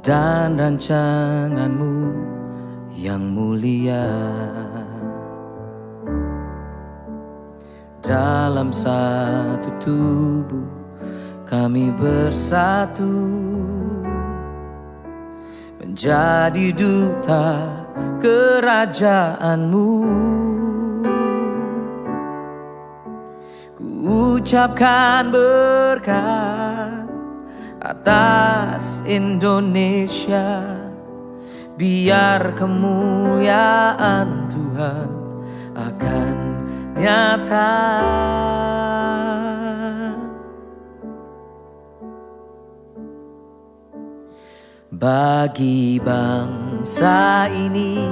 dan rancangan-Mu yang mulia. Dalam satu tubuh kami bersatu, menjadi duta kerajaan-Mu. Ku ucapkan berkat atas Indonesia, biar kemuliaan Tuhan akan nyata. Bagi bangsa ini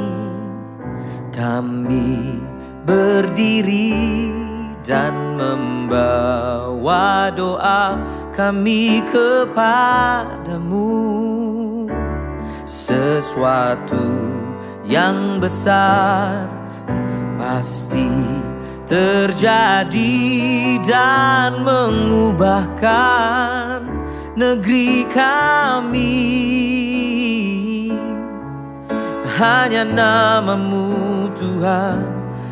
kami berdiri dan membawa doa kami kepadamu. Sesuatu yang besar pasti terjadi dan mengubahkan negeri kami. Hanya nama-Mu Tuhan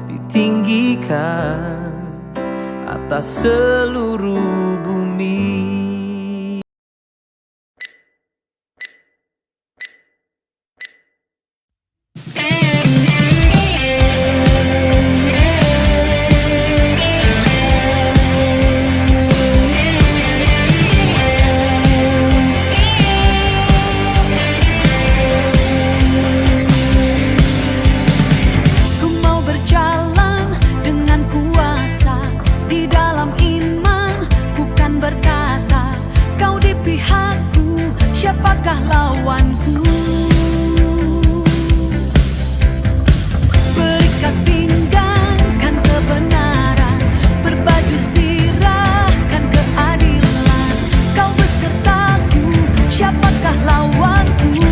ditinggikan atas seluruh bumi. Siapakah lawanku? Berikat pinggangkan kebenaran, berbaju zirahkan keadilan. Kau besertaku, siapakah lawanku?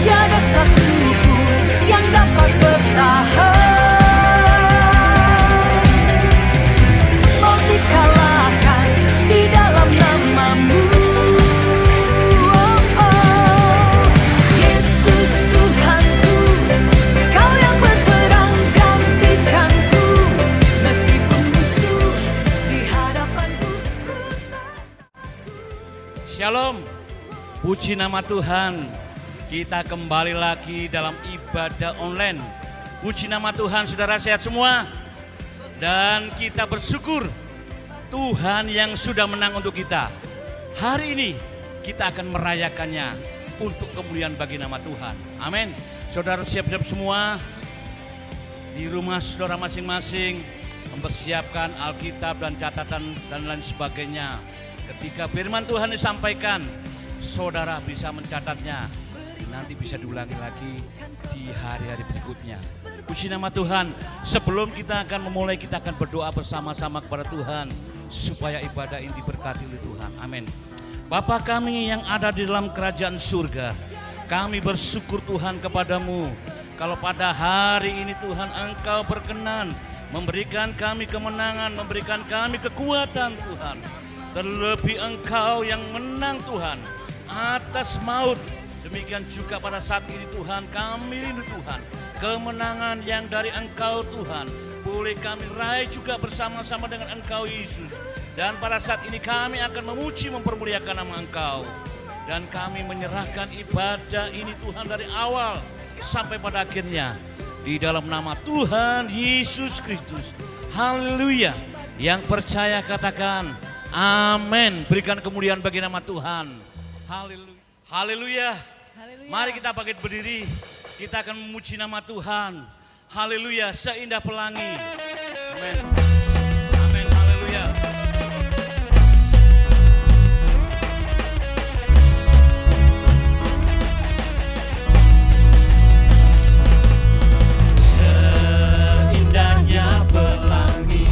Tiada satu pun yang dapat bertahan. Shalom, puji nama Tuhan. Kita kembali lagi dalam ibadah online. Puji nama Tuhan, saudara sehat semua. Dan kita bersyukur Tuhan yang sudah menang untuk kita. Hari ini kita akan merayakannya untuk kemuliaan bagi nama Tuhan. Amin. Saudara siap-siap semua di rumah saudara masing-masing, mempersiapkan Alkitab dan catatan dan lain sebagainya. Ketika firman Tuhan disampaikan, saudara bisa mencatatnya. Nanti bisa diulangi lagi di hari-hari berikutnya. Puji nama Tuhan. Sebelum kita akan memulai, kita akan berdoa bersama-sama kepada Tuhan supaya ibadah ini diberkati oleh Tuhan. Amin. Bapa kami yang ada di dalam kerajaan surga, kami bersyukur Tuhan kepadamu. Kalau pada hari ini Tuhan Engkau berkenan memberikan kami kemenangan, memberikan kami kekuatan Tuhan. Terlebih Engkau yang menang Tuhan atas maut. Demikian juga pada saat ini Tuhan, kami rindu Tuhan kemenangan yang dari Engkau Tuhan. Boleh kami raih juga bersama-sama dengan Engkau Yesus. Dan pada saat ini kami akan memuji mempermuliakan nama Engkau. Dan kami menyerahkan ibadah ini Tuhan dari awal sampai pada akhirnya. Di dalam nama Tuhan Yesus Kristus. Haleluya. Yang percaya katakan amin. Berikan kemuliaan bagi nama Tuhan. Haleluya. Haleluya. Mari kita bangkit berdiri. Kita akan memuji nama Tuhan. Haleluya. Seindah pelangi. Amin. Amin. Haleluya. Seindahnya pelangi.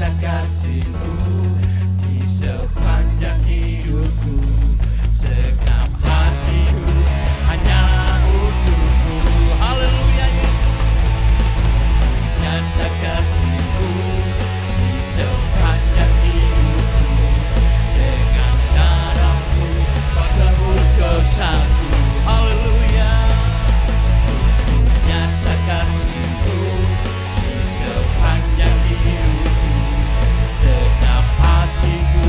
nyata kasih-Mu di sepanjang hidupku. Segenap hatiku hanyalah untuk-Mu. Haleluya Yesus. Nyata kasih-Mu di sepanjang hidupku. Dengan darah-Mu Kau tebus dosaku. Haleluya. Nyata kasih-Mu di sepanjang hidupku. Segenap hatiku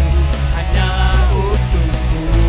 hanyalah untuk-Mu.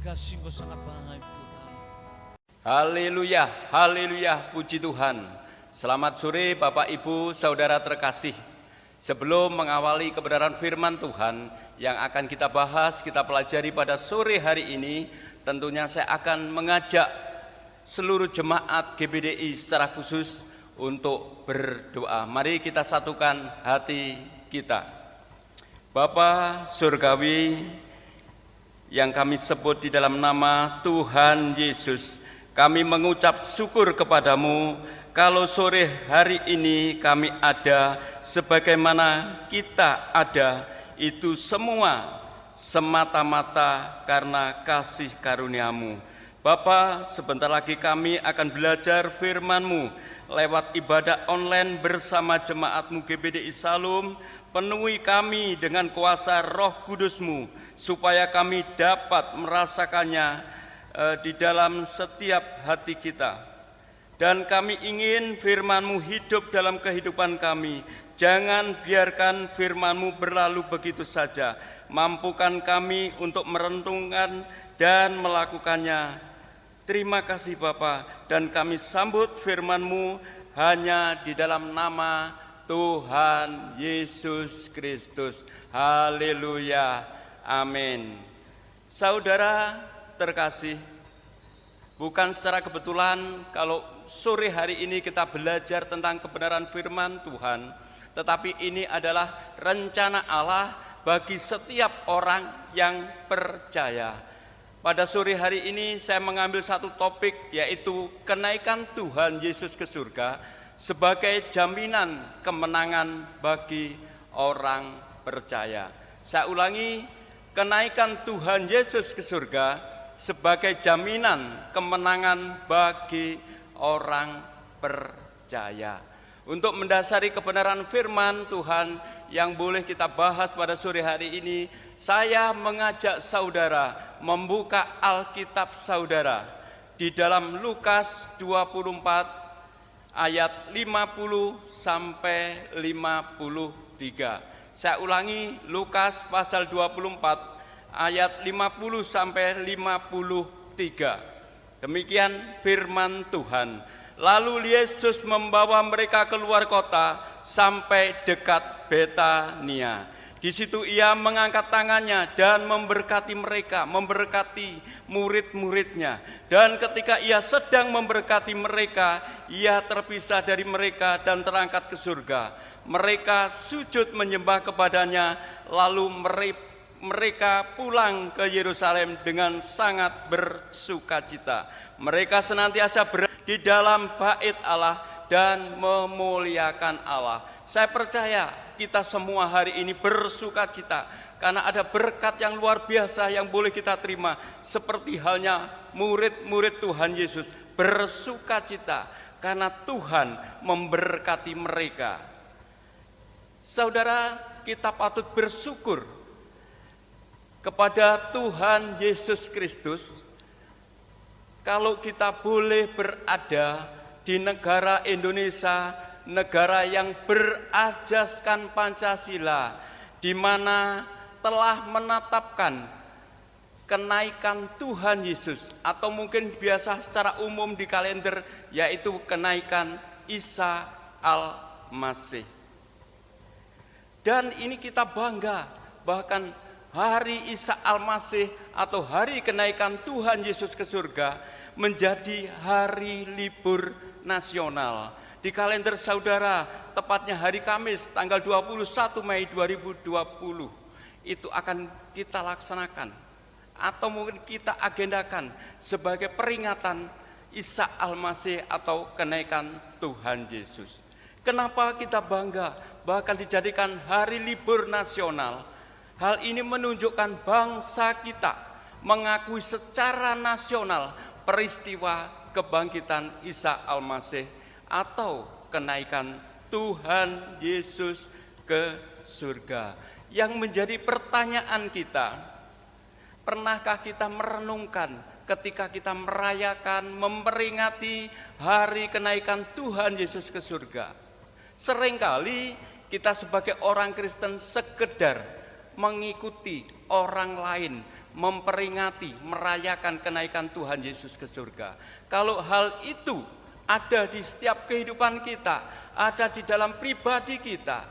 kasih Engkau sangat baik Tuhan. Haleluya, haleluya, puji Tuhan. Selamat sore Bapak Ibu Saudara terkasih. Sebelum mengawali kebenaran firman Tuhan yang akan kita bahas, kita pelajari pada sore hari ini, tentunya saya akan mengajak seluruh jemaat GBDI secara khusus untuk berdoa. Mari kita satukan hati kita. Bapa Surgawi yang kami sebut di dalam nama Tuhan Yesus, kami mengucap syukur kepadamu kalau sore hari ini kami ada sebagaimana kita ada, itu semua semata-mata karena kasih karuniamu. Bapa, sebentar lagi kami akan belajar firman-Mu lewat ibadah online bersama jemaat-Mu GBDI Salum. Penuhi kami dengan kuasa Roh Kudus-Mu supaya kami dapat merasakannya di dalam setiap hati kita. Dan kami ingin firman-Mu hidup dalam kehidupan kami. Jangan biarkan firman-Mu berlalu begitu saja. Mampukan kami untuk merentungkan dan melakukannya. Terima kasih Bapa, dan kami sambut firman-Mu hanya di dalam nama Tuhan Yesus Kristus. Haleluya, amin. Saudara terkasih, bukan secara kebetulan kalau sore hari ini kita belajar tentang kebenaran firman Tuhan, tetapi ini adalah rencana Allah bagi setiap orang yang percaya. Pada sore hari ini saya mengambil satu topik, yaitu kenaikan Tuhan Yesus ke surga sebagai jaminan kemenangan bagi orang percaya. Saya ulangi, kenaikan Tuhan Yesus ke surga sebagai jaminan kemenangan bagi orang percaya. Untuk mendasari kebenaran firman Tuhan yang boleh kita bahas pada sore hari ini, saya mengajak saudara membuka Alkitab saudara di dalam Lukas 24 ayat 50 sampai 53. Saya ulangi, Lukas pasal 24 ayat 50 sampai 53. Demikian firman Tuhan. Lalu Yesus membawa mereka keluar kota sampai dekat Betania. Di situ ia mengangkat tangannya dan memberkati mereka, memberkati murid-muridnya. Dan ketika ia sedang memberkati mereka, ia terpisah dari mereka dan terangkat ke surga. Mereka sujud menyembah kepadanya, lalu mereka pulang ke Yerusalem dengan sangat bersukacita. Mereka senantiasa berada di dalam bait Allah dan memuliakan Allah. Saya percaya kita semua hari ini bersukacita karena ada berkat yang luar biasa yang boleh kita terima, seperti halnya murid-murid Tuhan Yesus bersukacita karena Tuhan memberkati mereka. Saudara, kita patut bersyukur kepada Tuhan Yesus Kristus kalau kita boleh berada di negara Indonesia, negara yang berasaskan Pancasila, di mana telah menetapkan kenaikan Tuhan Yesus, atau mungkin biasa secara umum di kalender, yaitu kenaikan Isa Al-Masih. Dan ini kita bangga, bahkan hari Isa Al-Masih atau hari kenaikan Tuhan Yesus ke surga menjadi hari libur nasional. Di kalender saudara, tepatnya hari Kamis tanggal 21 Mei 2020 itu akan kita laksanakan atau mungkin kita agendakan sebagai peringatan Isa Al-Masih atau kenaikan Tuhan Yesus. Kenapa kita bangga bahkan dijadikan hari libur nasional? Hal ini menunjukkan bangsa kita mengakui secara nasional peristiwa kebangkitan Isa Al-Masih atau kenaikan Tuhan Yesus ke surga. Yang menjadi pertanyaan kita, pernahkah kita merenungkan ketika kita merayakan, memperingati hari kenaikan Tuhan Yesus ke surga? Seringkali kita sebagai orang Kristen sekedar mengikuti orang lain, memperingati, merayakan kenaikan Tuhan Yesus ke surga. Kalau hal itu ada di setiap kehidupan kita, ada di dalam pribadi kita,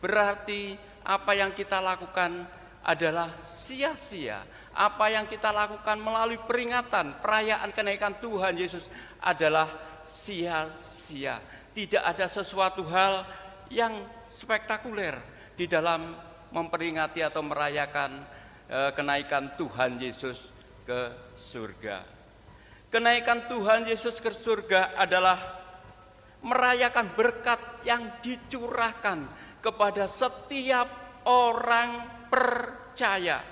berarti apa yang kita lakukan adalah sia-sia. Apa yang kita lakukan melalui peringatan, perayaan kenaikan Tuhan Yesus adalah sia-sia. Tidak ada sesuatu hal yang spektakuler di dalam memperingati atau merayakan kenaikan Tuhan Yesus ke surga. Kenaikan Tuhan Yesus ke surga adalah merayakan berkat yang dicurahkan kepada setiap orang percaya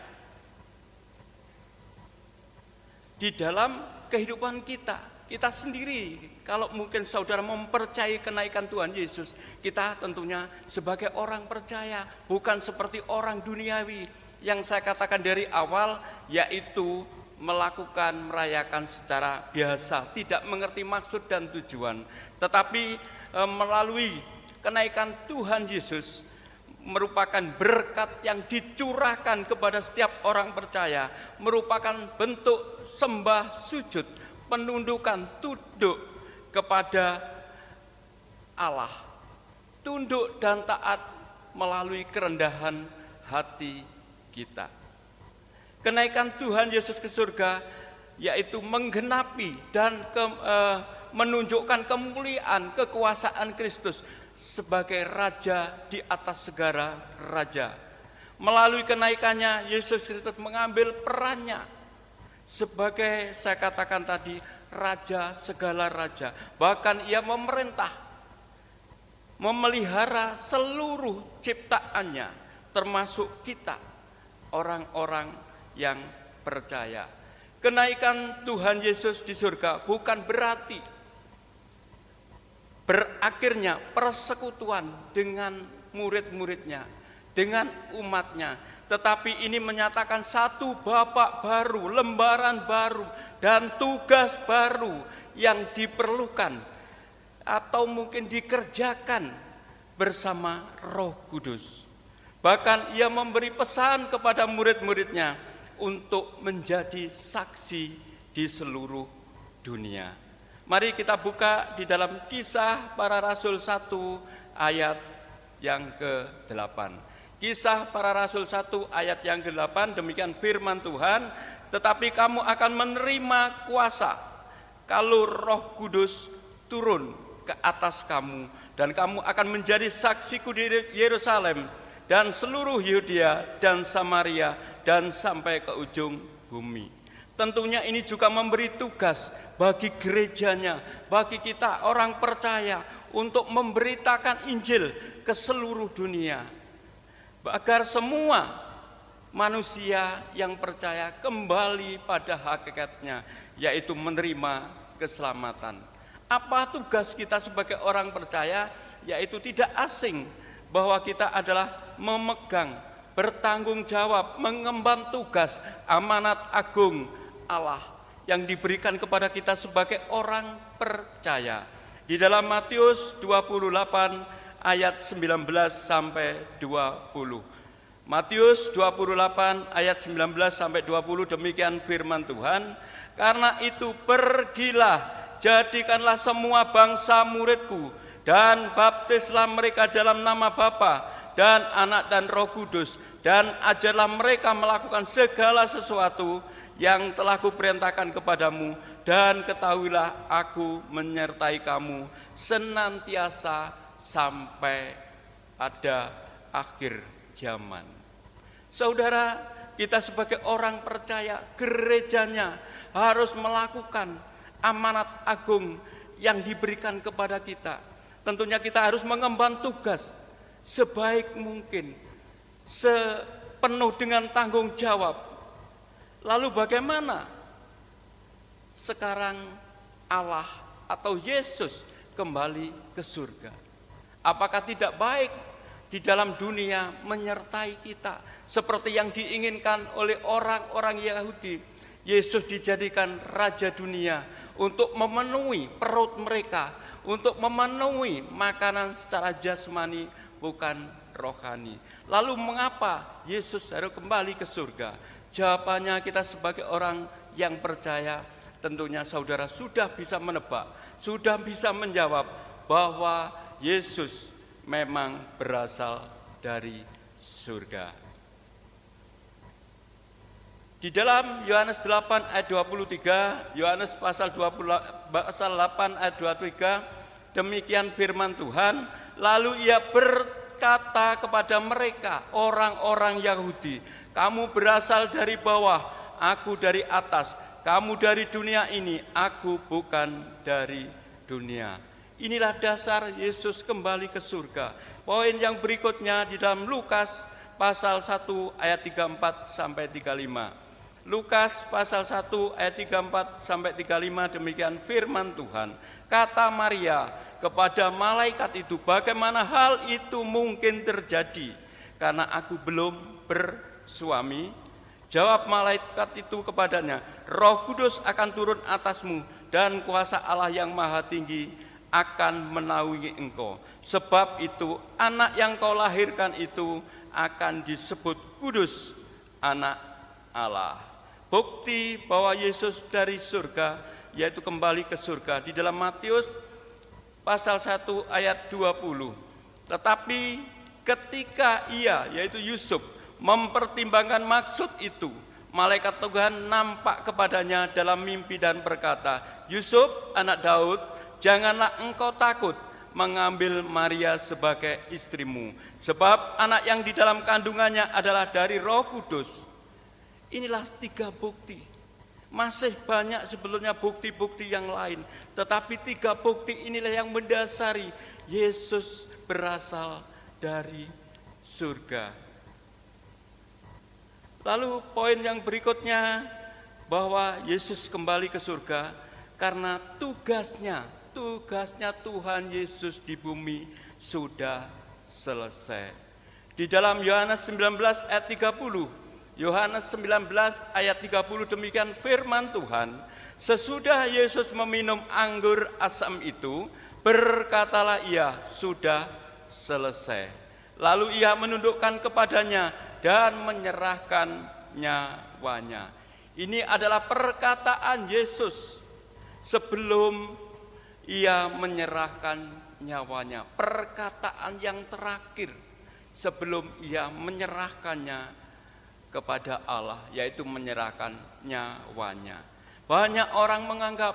di dalam kehidupan kita. Kita sendiri, kalau mungkin saudara mempercayai kenaikan Tuhan Yesus, kita tentunya sebagai orang percaya, bukan seperti orang duniawi yang saya katakan dari awal, yaitu merayakan secara biasa, tidak mengerti maksud dan tujuan. Tetapi melalui kenaikan Tuhan Yesus merupakan berkat yang dicurahkan kepada setiap orang percaya, merupakan bentuk sembah sujud, penundukan, tunduk kepada Allah, tunduk dan taat melalui kerendahan hati kita. Kenaikan Tuhan Yesus ke surga yaitu menggenapi dan menunjukkan kemuliaan kekuasaan Kristus sebagai raja di atas segala raja. Melalui kenaikannya, Yesus Kristus mengambil perannya sebagai, saya katakan tadi, raja segala raja. Bahkan ia memerintah, memelihara seluruh ciptaannya, termasuk kita, orang-orang yang percaya. Kenaikan Tuhan Yesus di surga bukan berarti berakhirnya persekutuan dengan murid-muridnya, dengan umatnya. Tetapi ini menyatakan satu babak baru, lembaran baru, dan tugas baru yang diperlukan atau mungkin dikerjakan bersama Roh Kudus. Bahkan ia memberi pesan kepada murid-muridnya untuk menjadi saksi di seluruh dunia. Mari kita buka di dalam Kisah Para Rasul 1 ayat yang ke-8. Kisah Para Rasul 1 ayat yang ke-8, demikian firman Tuhan, tetapi kamu akan menerima kuasa kalau Roh Kudus turun ke atas kamu, dan kamu akan menjadi saksiku di Yerusalem dan seluruh Yudea dan Samaria dan sampai ke ujung bumi. Tentunya ini juga memberi tugas bagi gerejanya, bagi kita orang percaya untuk memberitakan Injil ke seluruh dunia, agar semua manusia yang percaya kembali pada hakikatnya, yaitu menerima keselamatan. Apa tugas kita sebagai orang percaya? Yaitu tidak asing bahwa kita adalah memegang, bertanggung jawab, mengemban tugas amanat agung Allah yang diberikan kepada kita sebagai orang percaya. Di dalam Matius 28 ayat 19 sampai 20. Matius 28 ayat 19 sampai 20, demikian firman Tuhan. Karena itu pergilah, jadikanlah semua bangsa muridku, dan baptislah mereka dalam nama Bapa dan Anak dan Roh Kudus, dan ajarlah mereka melakukan segala sesuatu yang telah kuperintahkan kepadamu, dan ketahuilah aku menyertai kamu senantiasa sampai pada akhir zaman. Saudara, kita sebagai orang percaya, gerejanya harus melakukan amanat agung yang diberikan kepada kita. Tentunya kita harus mengemban tugas sebaik mungkin, sepenuh dengan tanggung jawab. Lalu bagaimana sekarang Allah atau Yesus kembali ke surga? Apakah tidak baik di dalam dunia menyertai kita seperti yang diinginkan oleh orang-orang Yahudi? Yesus dijadikan raja dunia untuk memenuhi perut mereka, untuk memenuhi makanan secara jasmani, bukan rohani. Lalu mengapa Yesus harus kembali ke surga? Jawabannya kita sebagai orang yang percaya, tentunya saudara sudah bisa menebak, sudah bisa menjawab bahwa Yesus memang berasal dari surga. Di dalam Yohanes 8 ayat 23, Yohanes pasal 8 ayat 23, demikian firman Tuhan, lalu ia berkata kepada mereka, orang-orang Yahudi, kamu berasal dari bawah, aku dari atas, kamu dari dunia ini, aku bukan dari dunia. Inilah dasar Yesus kembali ke surga. Poin yang berikutnya di dalam Lukas pasal 1 ayat 34 sampai 35. Lukas pasal 1 ayat 34 sampai 35, demikian firman Tuhan. Kata Maria kepada malaikat itu, bagaimana hal itu mungkin terjadi karena aku belum bersuami? Jawab malaikat itu kepadanya, Roh Kudus akan turun atasmu dan kuasa Allah yang Maha Tinggi akan menaungi engkau. Sebab itu anak yang kau lahirkan itu akan disebut kudus, anak Allah. Bukti bahwa Yesus dari surga, yaitu kembali ke surga, di dalam Matius pasal 1 ayat 20. Tetapi ketika ia, yaitu Yusuf, mempertimbangkan maksud itu, malaikat Tuhan nampak kepadanya dalam mimpi dan berkata, Yusuf, anak Daud, janganlah engkau takut mengambil Maria sebagai istrimu, sebab anak yang di dalam kandungannya adalah dari Roh Kudus. Inilah 3 bukti. Masih banyak sebelumnya bukti-bukti yang lain, tetapi 3 bukti inilah yang mendasari Yesus berasal dari surga. Lalu poin yang berikutnya, bahwa Yesus kembali ke surga karena tugasnya Tuhan Yesus di bumi sudah selesai. Di dalam Yohanes 19 ayat 30, Yohanes 19 ayat 30, demikian firman Tuhan, sesudah Yesus meminum anggur asam itu, berkatalah ia, sudah selesai. Lalu ia menundukkan kepadanya dan menyerahkan nyawanya. Ini adalah perkataan Yesus sebelum ia menyerahkan nyawanya. Perkataan yang terakhir sebelum ia menyerahkannya kepada Allah, yaitu menyerahkan nyawanya. Banyak orang menganggap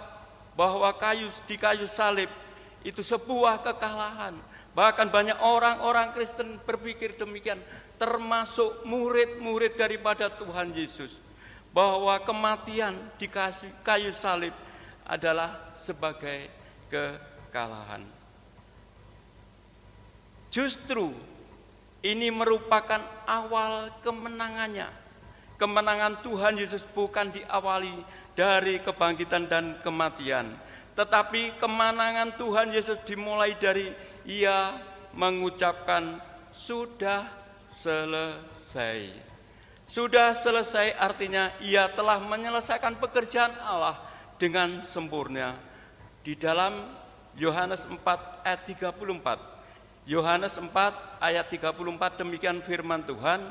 bahwa di kayu salib itu sebuah kekalahan. Bahkan banyak orang-orang Kristen berpikir demikian, termasuk murid-murid daripada Tuhan Yesus, bahwa kematian di kayu salib adalah sebagai kekalahan. Justru ini merupakan awal kemenangannya. Kemenangan Tuhan Yesus bukan diawali dari kebangkitan dan kematian, tetapi kemenangan Tuhan Yesus dimulai dari ia mengucapkan sudah selesai. Sudah selesai artinya ia telah menyelesaikan pekerjaan Allah dengan sempurna. Di dalam Yohanes 4 ayat 34, Yohanes 4 ayat 34, demikian firman Tuhan,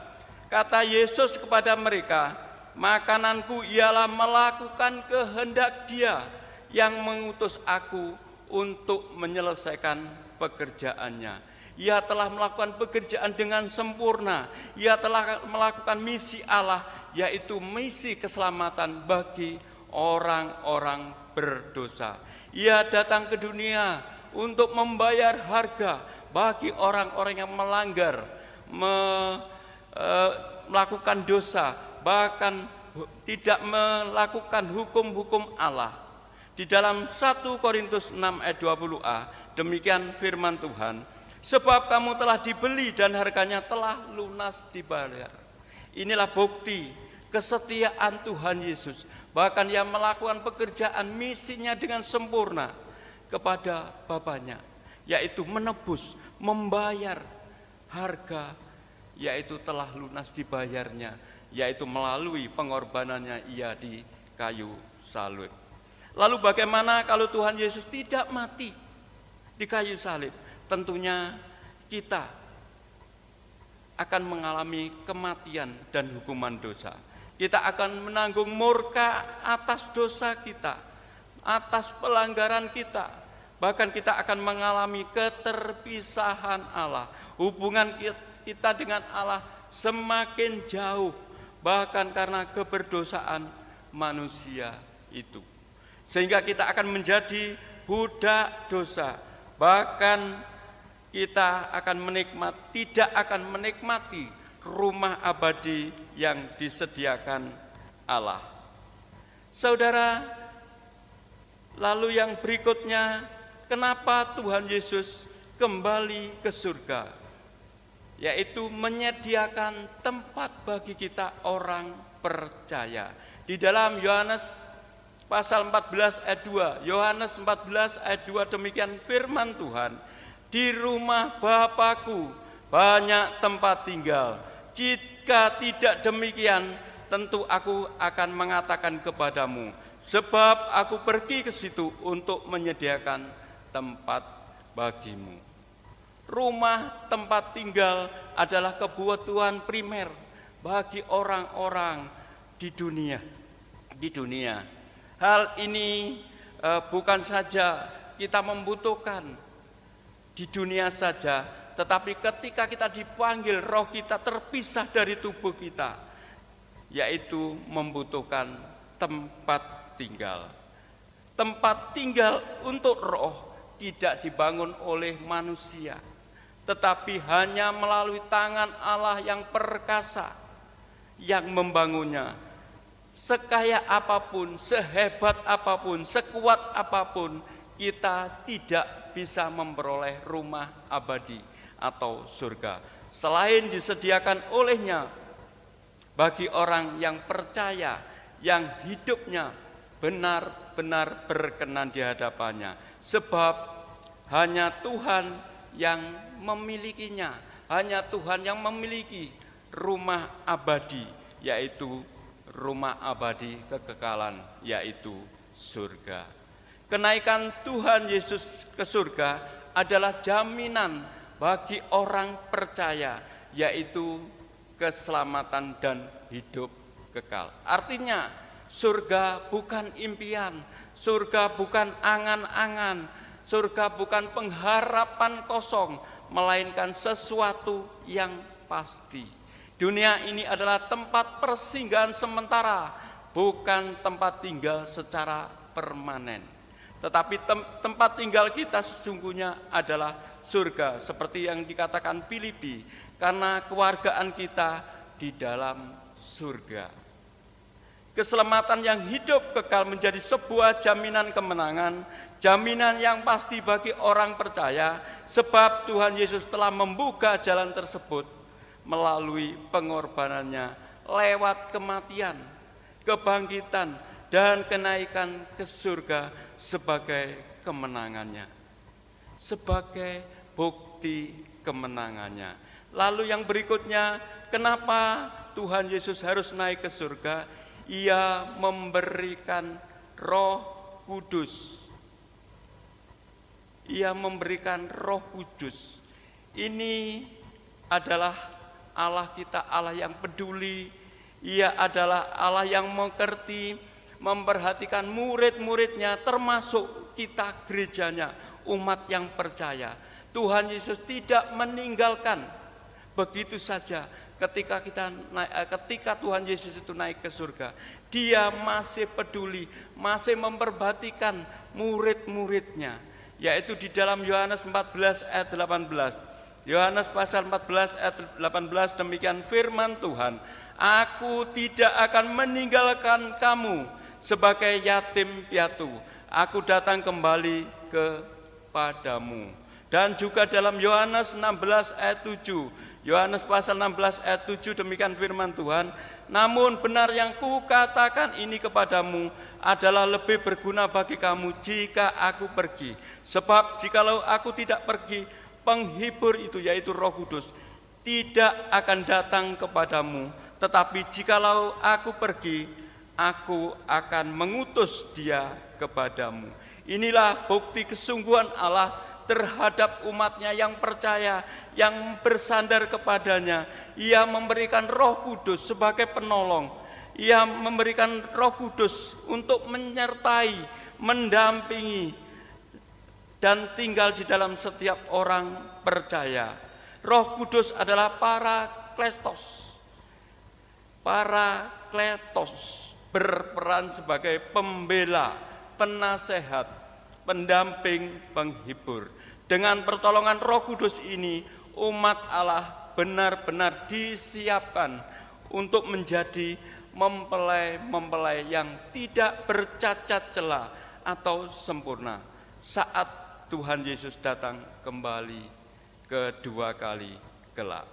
kata Yesus kepada mereka, makananku ialah melakukan kehendak Dia yang mengutus aku untuk menyelesaikan pekerjaannya. Ia telah melakukan pekerjaan dengan sempurna. Ia telah melakukan misi Allah, yaitu misi keselamatan bagi orang-orang berdosa. Ia datang ke dunia untuk membayar harga bagi orang-orang yang melanggar, melakukan dosa, bahkan tidak melakukan hukum-hukum Allah. Di dalam 1 Korintus 6 ayat 20a, demikian firman Tuhan, sebab kamu telah dibeli dan harganya telah lunas dibayar. Inilah bukti kesetiaan Tuhan Yesus, bahkan Ia melakukan pekerjaan misinya dengan sempurna kepada Bapaknya, yaitu menebus, membayar harga, yaitu telah lunas dibayarnya, yaitu melalui pengorbanannya Ia di kayu salib. Lalu bagaimana kalau Tuhan Yesus tidak mati di kayu salib? Tentunya kita akan mengalami kematian dan hukuman dosa. Kita akan menanggung murka atas dosa kita, atas pelanggaran kita. Bahkan kita akan mengalami keterpisahan Allah. Hubungan kita dengan Allah semakin jauh, bahkan karena keberdosaan manusia itu. Sehingga kita akan menjadi budak dosa. Bahkan kita tidak akan menikmati rumah abadi yang disediakan Allah. Saudara, lalu yang berikutnya, kenapa Tuhan Yesus kembali ke surga? Yaitu menyediakan tempat bagi kita orang percaya. Di dalam Yohanes pasal 14 ayat 2, Yohanes 14 ayat 2 demikian firman Tuhan, di rumah Bapakku banyak tempat tinggal. Jika tidak demikian, tentu aku akan mengatakan kepadamu, sebab aku pergi ke situ untuk menyediakan tempat bagimu. Rumah tempat tinggal adalah kebutuhan primer bagi orang-orang di dunia. Hal ini bukan saja kita membutuhkan di dunia saja, tetapi ketika kita dipanggil, roh kita terpisah dari tubuh kita, yaitu membutuhkan tempat tinggal. Tempat tinggal untuk roh tidak dibangun oleh manusia, tetapi hanya melalui tangan Allah yang perkasa yang membangunnya. Sekaya apapun, sehebat apapun, sekuat apapun, kita tidak bisa memperoleh rumah abadi atau surga selain disediakan olehnya bagi orang yang percaya, yang hidupnya benar-benar berkenan di hadapannya. Sebab hanya Tuhan yang memilikinya, hanya Tuhan yang memiliki rumah abadi, yaitu rumah abadi kekekalan, yaitu surga. Kenaikan Tuhan Yesus ke surga adalah jaminan bagi orang percaya, yaitu keselamatan dan hidup kekal. Artinya surga bukan impian, surga bukan angan-angan, surga bukan pengharapan kosong, melainkan sesuatu yang pasti. Dunia ini adalah tempat persinggahan sementara, bukan tempat tinggal secara permanen. Tetapi tempat tinggal kita sesungguhnya adalah surga, seperti yang dikatakan Filipi, karena kewargaan kita di dalam surga. Keselamatan yang hidup kekal menjadi sebuah jaminan kemenangan, jaminan yang pasti bagi orang percaya, sebab Tuhan Yesus telah membuka jalan tersebut melalui pengorbanannya lewat kematian, kebangkitan, dan kenaikan ke surga sebagai kemenangannya, sebagai bukti kemenangannya. Lalu yang berikutnya, kenapa Tuhan Yesus harus naik ke surga? Ia memberikan Roh Kudus. Ia memberikan Roh Kudus. Ini adalah Allah kita, Allah yang peduli. Ia adalah Allah yang mengerti, memperhatikan murid-muridnya, termasuk kita gerejanya, umat yang percaya. Tuhan Yesus tidak meninggalkan begitu saja. Ketika Tuhan Yesus itu naik ke surga, Dia masih peduli, masih memperhatikan murid-muridnya, yaitu di dalam Yohanes 14 ayat 18. Yohanes pasal 14 ayat 18 demikian firman Tuhan, aku tidak akan meninggalkan kamu sebagai yatim piatu, aku datang kembali kepadamu. Dan juga dalam Yohanes 16 ayat 7, Yohanes pasal 16 ayat 7 demikian firman Tuhan, namun benar yang kukatakan ini kepadamu adalah lebih berguna bagi kamu jika aku pergi. Sebab jikalau aku tidak pergi, penghibur itu yaitu Roh Kudus tidak akan datang kepadamu. Tetapi jikalau aku pergi, aku akan mengutus Dia kepadamu. Inilah bukti kesungguhan Allah terhadap umatnya yang percaya, yang bersandar kepadanya. Ia memberikan Roh Kudus sebagai penolong Ia memberikan Roh Kudus untuk menyertai, mendampingi, dan tinggal di dalam setiap orang percaya. Roh Kudus adalah Parakletos. Parakletos berperan sebagai pembela, penasehat, pendamping, penghibur. Dengan pertolongan Roh Kudus ini, umat Allah benar-benar disiapkan untuk menjadi mempelai-mempelai yang tidak bercacat celah atau sempurna saat Tuhan Yesus datang kembali kedua kali kelak.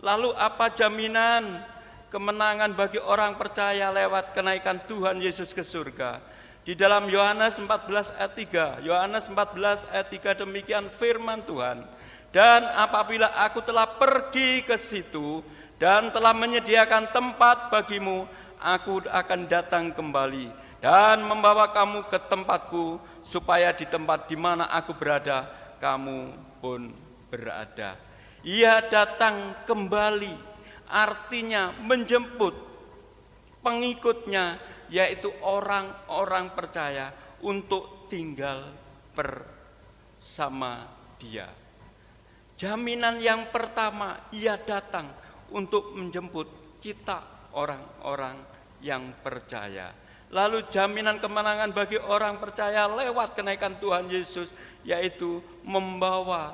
Lalu apa jaminan kemenangan bagi orang percaya lewat kenaikan Tuhan Yesus ke surga? Di dalam Yohanes 14 ayat 3, Yohanes 14 ayat 3 demikian firman Tuhan. Dan apabila aku telah pergi ke situ dan telah menyediakan tempat bagimu, aku akan datang kembali dan membawa kamu ke tempatku, supaya di tempat di mana aku berada, kamu pun berada. Ia datang kembali, artinya menjemput pengikutnya, yaitu orang-orang percaya untuk tinggal bersama Dia. Jaminan yang pertama, Ia datang untuk menjemput kita orang-orang yang percaya. Lalu jaminan kemenangan bagi orang percaya lewat kenaikan Tuhan Yesus, yaitu membawa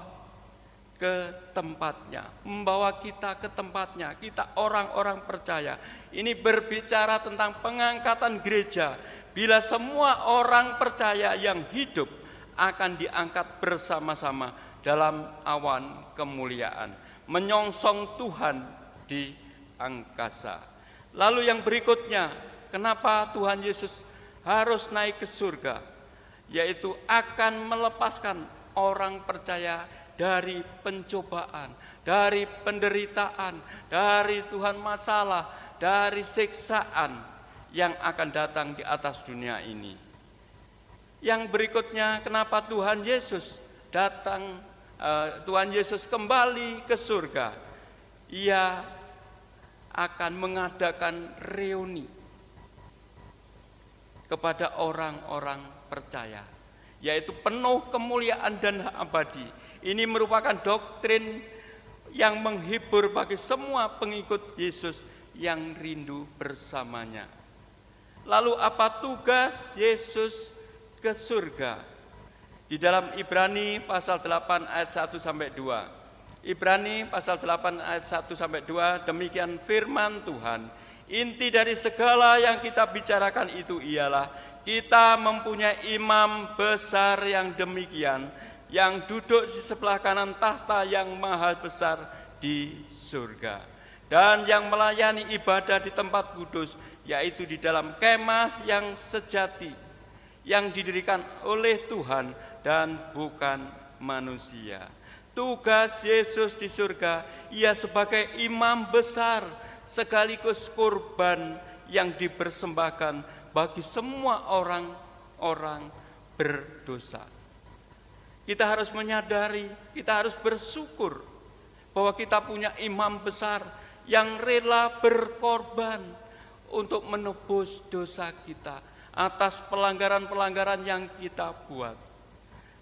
ke tempatnya, membawa kita ke tempatnya, kita orang-orang percaya. Ini berbicara tentang pengangkatan gereja. Bila semua orang percaya yang hidup akan diangkat bersama-sama dalam awan kemuliaan, menyongsong Tuhan di angkasa. Lalu yang berikutnya, kenapa Tuhan Yesus harus naik ke surga? Yaitu akan melepaskan orang percaya dari pencobaan, dari penderitaan, dari Tuhan masalah, dari siksaan yang akan datang di atas dunia ini. Yang berikutnya, kenapa Tuhan Yesus datang, Tuhan Yesus kembali ke surga? Ia akan mengadakan reuni kepada orang-orang percaya, yaitu penuh kemuliaan dan abadi. Ini merupakan doktrin yang menghibur bagi semua pengikut Yesus yang rindu bersamanya. Lalu apa tugas Yesus ke surga? Di dalam Ibrani pasal 8 ayat 1 sampai 2. Ibrani pasal 8 ayat 1 sampai 2, demikian firman Tuhan. Inti dari segala yang kita bicarakan itu ialah kita mempunyai imam besar yang demikian, yang duduk di sebelah kanan tahta yang maha besar di surga, dan yang melayani ibadah di tempat kudus, yaitu di dalam kemah yang sejati, yang didirikan oleh Tuhan dan bukan manusia. Tugas Yesus di surga, Ia sebagai imam besar sekaligus kurban yang dipersembahkan bagi semua orang-orang berdosa. Kita harus menyadari, kita harus bersyukur bahwa kita punya imam besar yang rela berkorban untuk menebus dosa kita atas pelanggaran-pelanggaran yang kita buat.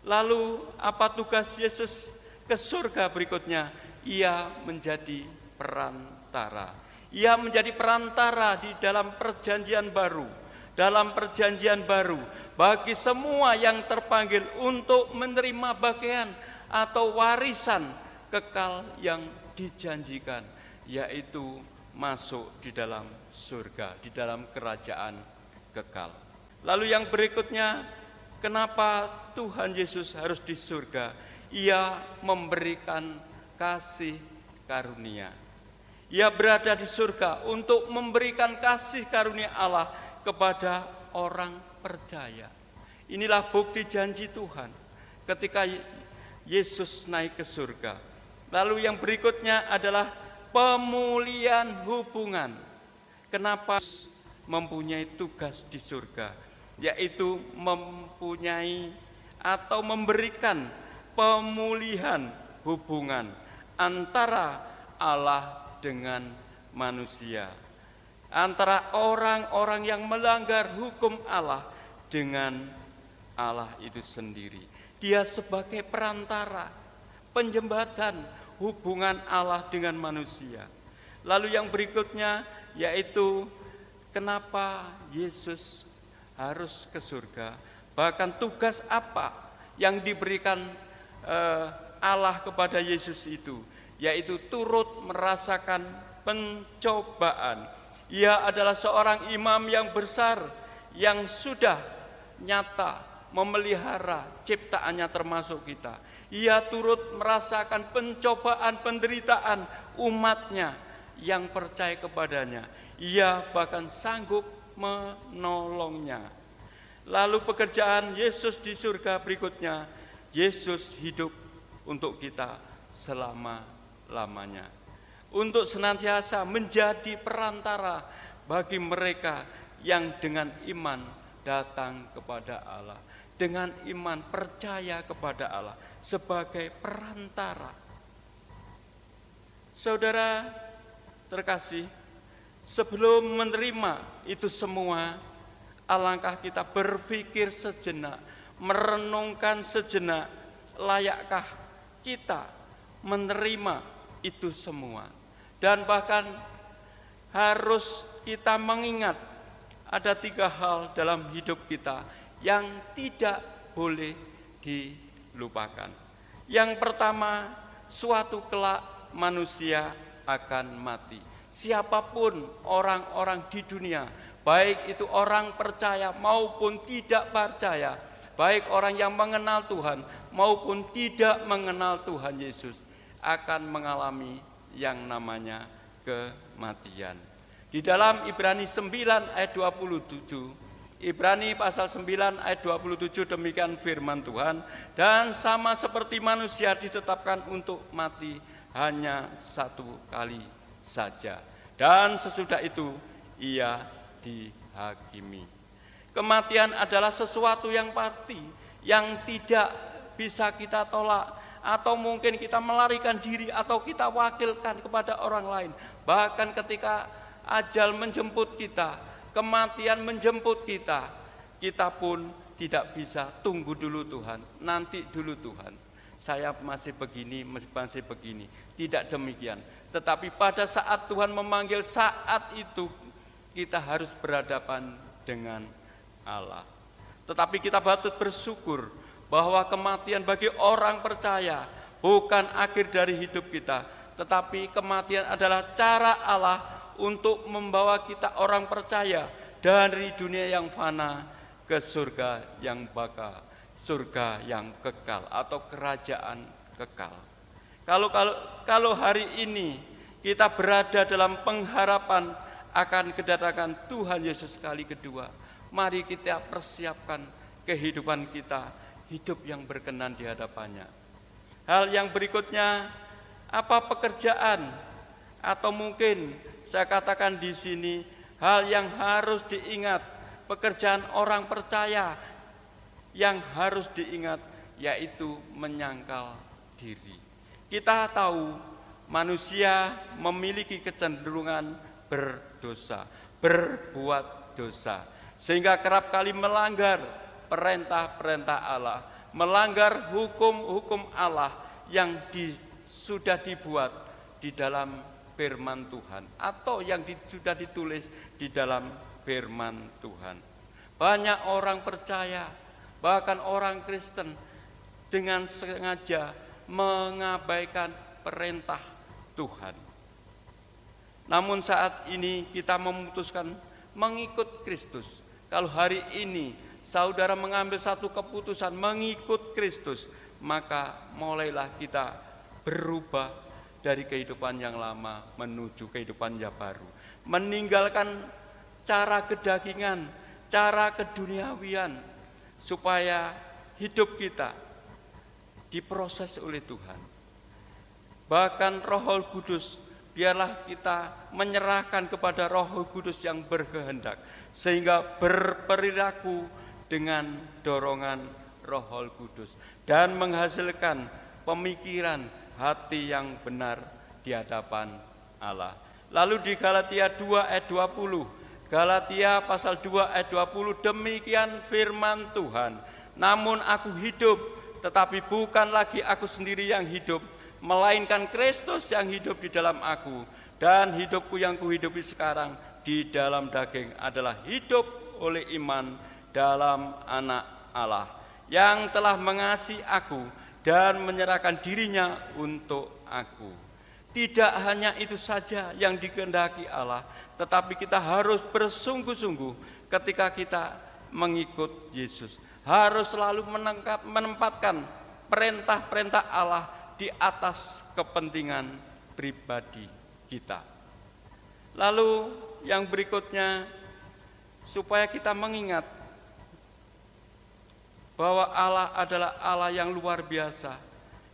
Lalu apa tugas Yesus ke surga berikutnya? Ia menjadi perantara. Ia menjadi perantara di dalam perjanjian baru. Dalam perjanjian baru, bagi semua yang terpanggil untuk menerima bagian atau warisan kekal yang dijanjikan, yaitu masuk di dalam surga, di dalam kerajaan kekal. Lalu yang berikutnya, kenapa Tuhan Yesus harus di surga? Ia memberikan kasih karunia. Ia berada di surga untuk memberikan kasih karunia Allah kepada orang percaya. Inilah bukti janji Tuhan ketika Yesus naik ke surga. Lalu yang berikutnya adalah pemulihan hubungan. Kenapa mempunyai tugas di surga? Yaitu mempunyai atau memberikan pemulihan hubungan antara Allah dengan manusia. antara orang-orang yang melanggar hukum Allah dengan Allah itu sendiri. Dia sebagai perantara, penjembatan hubungan Allah dengan manusia. Lalu yang berikutnya yaitu kenapa Yesus harus ke surga, bahkan tugas apa yang diberikan Allah kepada Yesus itu, yaitu turut merasakan pencobaan. Ia adalah seorang imam yang besar yang sudah nyata memelihara ciptaannya termasuk kita. Ia turut merasakan pencobaan penderitaan umatnya yang percaya kepadanya. Ia bahkan sanggup menolongnya. Lalu pekerjaan Yesus di surga berikutnya, Yesus hidup untuk kita selama-lamanya, untuk senantiasa menjadi perantara bagi mereka yang dengan iman datang kepada Allah, dengan iman percaya kepada Allah sebagai perantara. Saudara terkasih, sebelum menerima itu semua, alangkah kita berpikir sejenak, merenungkan sejenak, layakkah kita menerima itu semua? Dan bahkan harus kita mengingat ada 3 hal dalam hidup kita yang tidak boleh dilupakan. Yang pertama, suatu kelak manusia akan mati. Siapapun orang-orang di dunia, baik itu orang percaya maupun tidak percaya, baik orang yang mengenal Tuhan maupun tidak mengenal Tuhan Yesus, akan mengalami yang namanya kematian. Di dalam Ibrani 9 ayat 27, Ibrani pasal 9 ayat 27 demikian firman Tuhan, dan sama seperti manusia ditetapkan untuk mati hanya 1 kali saja, dan sesudah itu ia dihakimi. Kematian adalah sesuatu yang pasti, yang tidak bisa kita tolak, atau mungkin kita melarikan diri atau kita wakilkan kepada orang lain. Bahkan ketika ajal menjemput kita, kematian menjemput kita, kita pun tidak bisa tunggu dulu Tuhan, nanti dulu Tuhan, saya masih begini, masih begini. Tidak demikian. Tetapi pada saat Tuhan memanggil, saat itu kita harus berhadapan dengan Allah. Tetapi kita patut bersyukur bahwa kematian bagi orang percaya bukan akhir dari hidup kita, tetapi kematian adalah cara Allah untuk membawa kita orang percaya dari dunia yang fana ke surga yang bakal, surga yang kekal atau kerajaan kekal. Kalau hari ini kita berada dalam pengharapan akan kedatangan Tuhan Yesus kali kedua, mari kita persiapkan kehidupan kita, hidup yang berkenan di hadapannya. Hal yang berikutnya, apa pekerjaan atau mungkin saya katakan di sini hal yang harus diingat, pekerjaan orang percaya yang harus diingat, yaitu menyangkal diri. Kita tahu manusia memiliki kecenderungan berdosa, berbuat dosa, sehingga kerap kali melanggar perintah-perintah Allah, melanggar hukum-hukum Allah yang sudah dibuat di dalam firman Tuhan atau yang sudah ditulis di dalam firman Tuhan. Banyak orang percaya, bahkan orang Kristen dengan sengaja mengabaikan perintah Tuhan. Namun saat ini kita memutuskan mengikut Kristus. Kalau hari ini saudara mengambil satu keputusan mengikut Kristus, maka mulailah kita berubah dari kehidupan yang lama menuju kehidupan yang baru. Meninggalkan cara kedagingan, cara keduniawian, supaya hidup kita diproses oleh Tuhan. Bahkan Roh Kudus, biarlah kita menyerahkan kepada Roh Kudus yang berkehendak, sehingga berperilaku dengan dorongan Roh Kudus dan menghasilkan pemikiran hati yang benar di hadapan Allah. Lalu di Galatia 2 ayat 20, Galatia pasal 2 ayat 20, demikian firman Tuhan, namun aku hidup, tetapi bukan lagi aku sendiri yang hidup, melainkan Kristus yang hidup di dalam aku. Dan hidupku yang kuhidupi sekarang di dalam daging adalah hidup oleh iman dalam Anak Allah, yang telah mengasihi aku dan menyerahkan dirinya untuk aku. Tidak hanya itu saja yang dikehendaki Allah, tetapi kita harus bersungguh-sungguh ketika kita mengikut Yesus. Harus selalu menempatkan perintah-perintah Allah di atas kepentingan pribadi kita. Lalu yang berikutnya, supaya kita mengingat bahwa Allah adalah Allah yang luar biasa.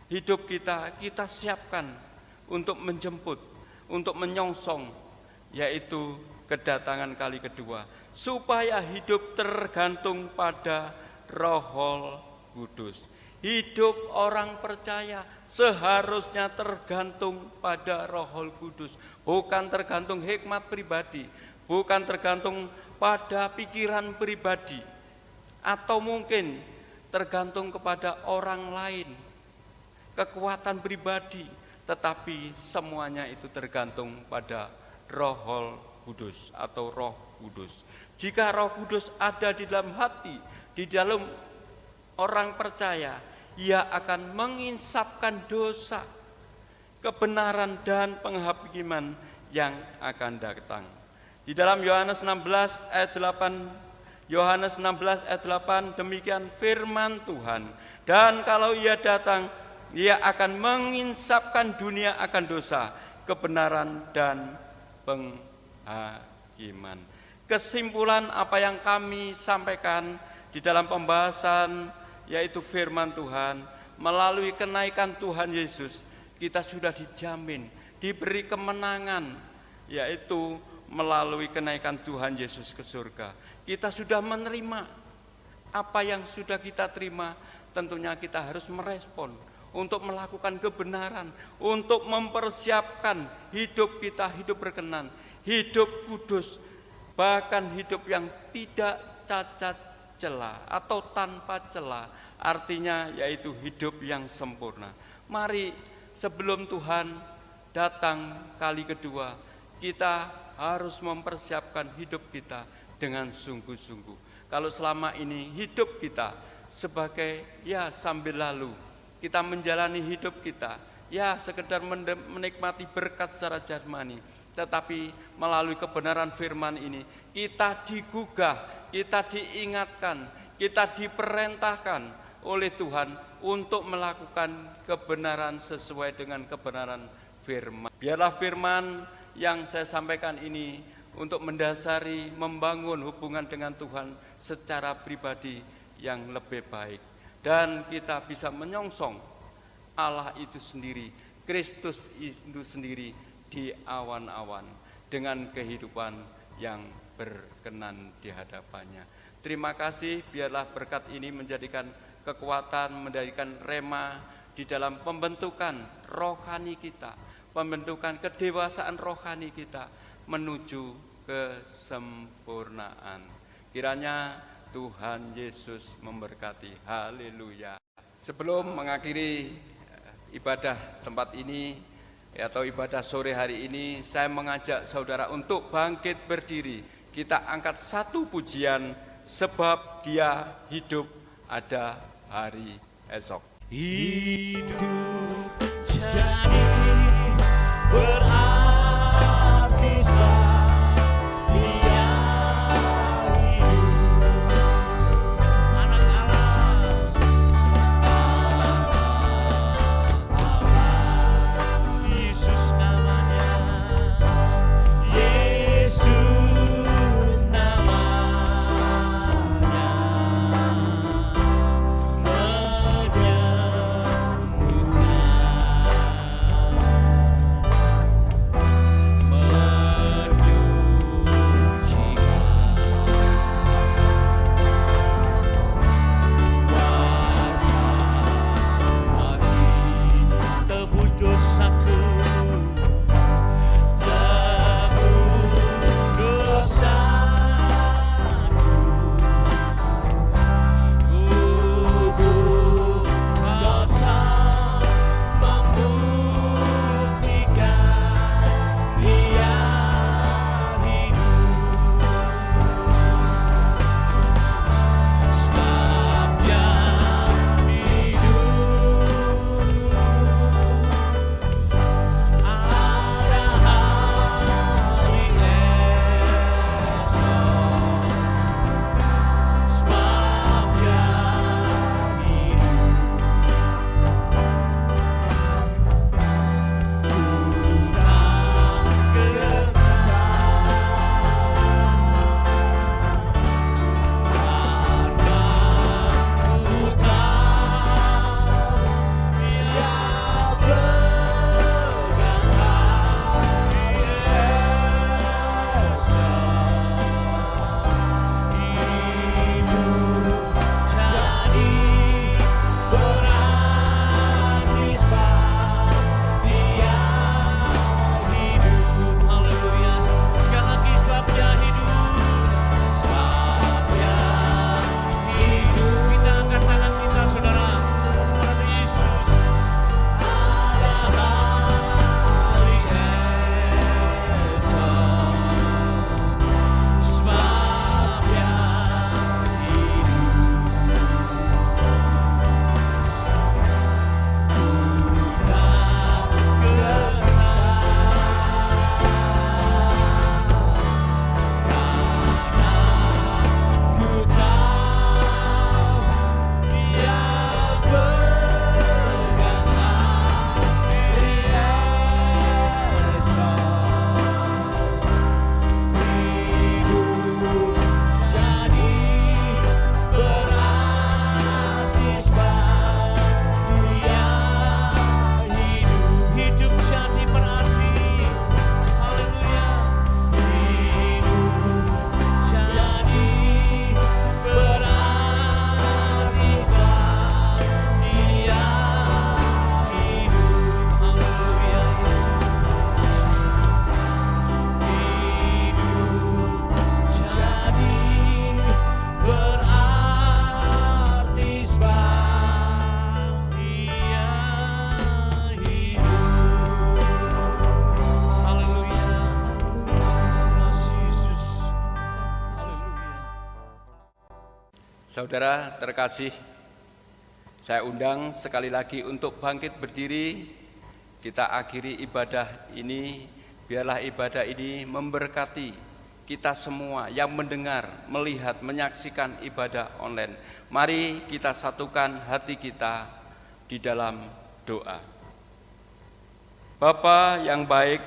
Hidup kita siapkan untuk menjemput, untuk menyongsong, yaitu kedatangan kali kedua, supaya hidup tergantung pada Roh Kudus. Hidup orang percaya seharusnya tergantung pada Roh Kudus, bukan tergantung hikmat pribadi, bukan tergantung pada pikiran pribadi, atau mungkin tergantung kepada orang lain, kekuatan pribadi, tetapi semuanya itu tergantung pada Roh Kudus atau Roh Kudus. Jika Roh Kudus ada di dalam hati, di dalam orang percaya, ia akan menginsapkan dosa, kebenaran dan penghakiman yang akan datang. Di dalam Yohanes 16 ayat 8, demikian firman Tuhan, dan kalau ia datang, ia akan menginsapkan dunia akan dosa, kebenaran dan penghakiman. Kesimpulan apa yang kami sampaikan di dalam pembahasan yaitu firman Tuhan, melalui kenaikan Tuhan Yesus, kita sudah dijamin, diberi kemenangan, yaitu melalui kenaikan Tuhan Yesus ke surga. Kita sudah menerima apa yang sudah kita terima, tentunya kita harus merespon untuk melakukan kebenaran, untuk mempersiapkan hidup kita, hidup berkenan, hidup kudus, bahkan hidup yang tidak cacat celah atau tanpa celah, artinya yaitu hidup yang sempurna. Mari sebelum Tuhan datang kali kedua, kita harus mempersiapkan hidup kita dengan sungguh-sungguh. Kalau selama ini hidup kita sebagai sambil lalu, kita menjalani hidup kita sekedar menikmati berkat secara jasmani, tetapi melalui kebenaran firman ini kita digugah, kita diingatkan, kita diperintahkan oleh Tuhan untuk melakukan kebenaran sesuai dengan kebenaran firman. Biarlah firman yang saya sampaikan ini untuk mendasari, membangun hubungan dengan Tuhan secara pribadi yang lebih baik, dan kita bisa menyongsong Allah itu sendiri, Kristus itu sendiri di awan-awan dengan kehidupan yang berkenan di hadapannya. Terima kasih, biarlah berkat ini menjadikan kekuatan, menjadikan rema di dalam pembentukan rohani kita, pembentukan kedewasaan rohani kita menuju kesempurnaan. Kiranya Tuhan Yesus memberkati. Haleluya. Sebelum mengakhiri ibadah tempat ini atau ibadah sore hari ini, saya mengajak saudara untuk bangkit berdiri. Kita angkat satu pujian, sebab Dia hidup, ada hari esok. Hidup jadi berarti sebab Dia hidup. Anak Allah, Yesus namanya, Yesus namanya, menyembuhkan. Saudara terkasih, saya undang sekali lagi untuk bangkit berdiri. Kita akhiri ibadah ini, biarlah ibadah ini memberkati kita semua yang mendengar, melihat, menyaksikan ibadah online. Mari kita satukan hati kita di dalam doa. Bapa yang baik,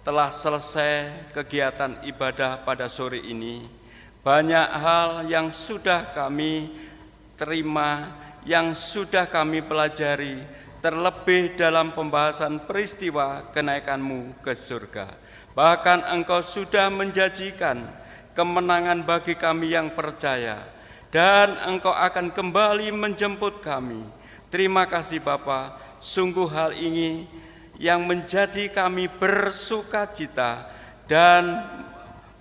telah selesai kegiatan ibadah pada sore ini. Banyak hal yang sudah kami terima, yang sudah kami pelajari, terlebih dalam pembahasan peristiwa kenaikan-Mu ke surga. Bahkan Engkau sudah menjanjikan kemenangan bagi kami yang percaya, dan Engkau akan kembali menjemput kami. Terima kasih Bapa, sungguh hal ini yang menjadi kami bersukacita dan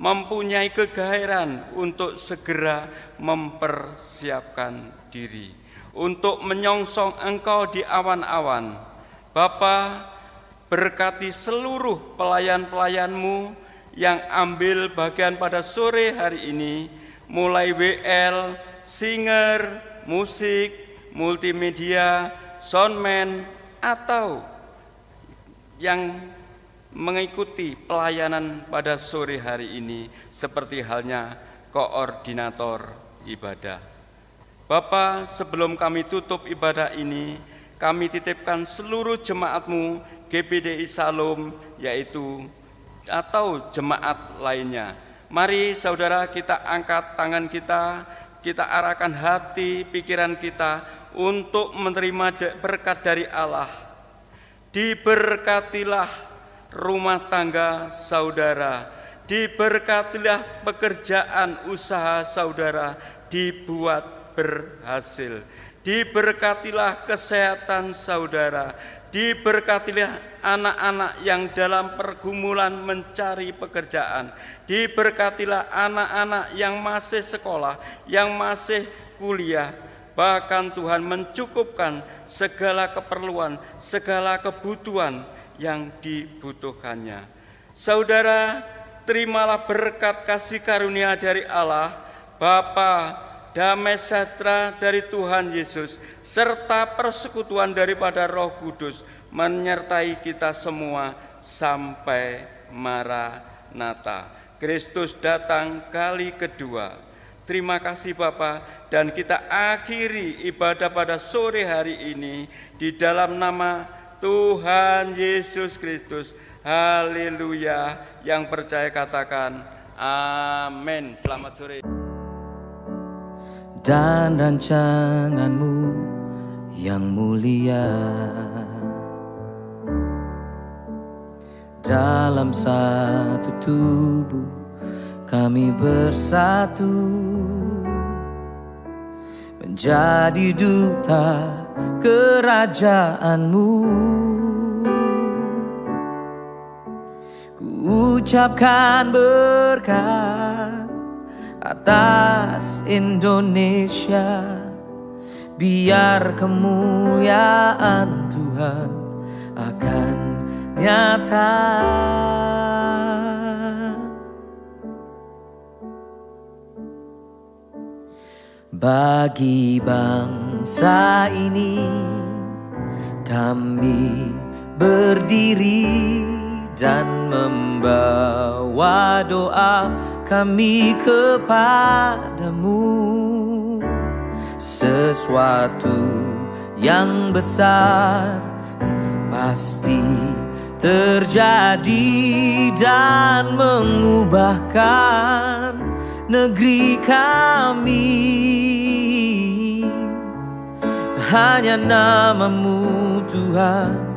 mempunyai kegairahan untuk segera mempersiapkan diri untuk menyongsong Engkau di awan-awan. Bapa, berkati seluruh pelayan-pelayan-Mu yang ambil bagian pada sore hari ini, mulai WL, singer, musik, multimedia, soundman, atau yang mengikuti pelayanan pada sore hari ini, seperti halnya koordinator ibadah. Bapa, sebelum kami tutup ibadah ini, kami titipkan seluruh jemaat-Mu GPDI Salom, yaitu atau jemaat lainnya. Mari saudara, kita angkat tangan kita arahkan hati, pikiran kita untuk menerima berkat dari Allah. Diberkatilah rumah tangga saudara, diberkatilah pekerjaan usaha saudara dibuat berhasil, diberkatilah kesehatan saudara, diberkatilah anak-anak yang dalam pergumulan mencari pekerjaan, diberkatilah anak-anak yang masih sekolah, yang masih kuliah. Bahkan Tuhan mencukupkan segala keperluan, segala kebutuhan yang dibutuhkannya. Saudara, terimalah berkat kasih karunia dari Allah, Bapa, damai sejahtera dari Tuhan Yesus, serta persekutuan daripada Roh Kudus menyertai kita semua sampai Maranatha. Kristus datang kali kedua. Terima kasih Bapa, dan kita akhiri ibadah pada sore hari ini di dalam nama Tuhan Yesus Kristus. Haleluya. Yang percaya katakan amin. Selamat sore. Dan rancangan-Mu yang mulia, dalam satu tubuh kami bersatu, menjadi duta kerajaan-Mu. Ku ucapkan berkat atas Indonesia, biar kemuliaan Tuhan akan nyata. Bagi bangsa ini kami berdiri dan membawa doa kami kepadamu. Sesuatu yang besar pasti terjadi dan mengubahkan negeri kami. Hanya nama-Mu Tuhan